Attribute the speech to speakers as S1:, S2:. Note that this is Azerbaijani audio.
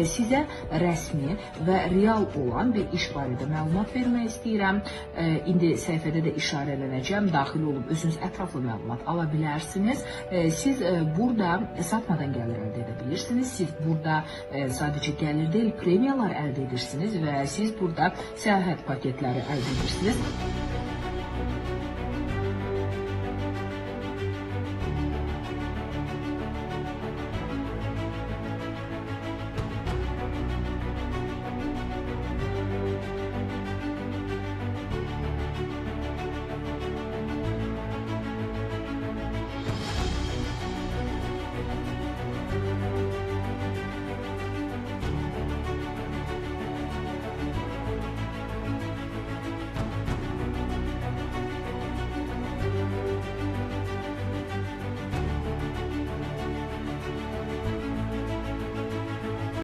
S1: sizə rəsmi və real olan bir iş barədə məlumat vermək istəyirəm. İndi səhifədə də işarələnəcəm, daxil olub özünüz ətraflı məlumat ala bilərsiniz. Siz burada satmadan gəlir əldə edə bilirsiniz. Siz burada sadəcə gəlir deyil, premiyalar əldə edirsiniz və siz burada səyahət paketləri əldə edirsiniz.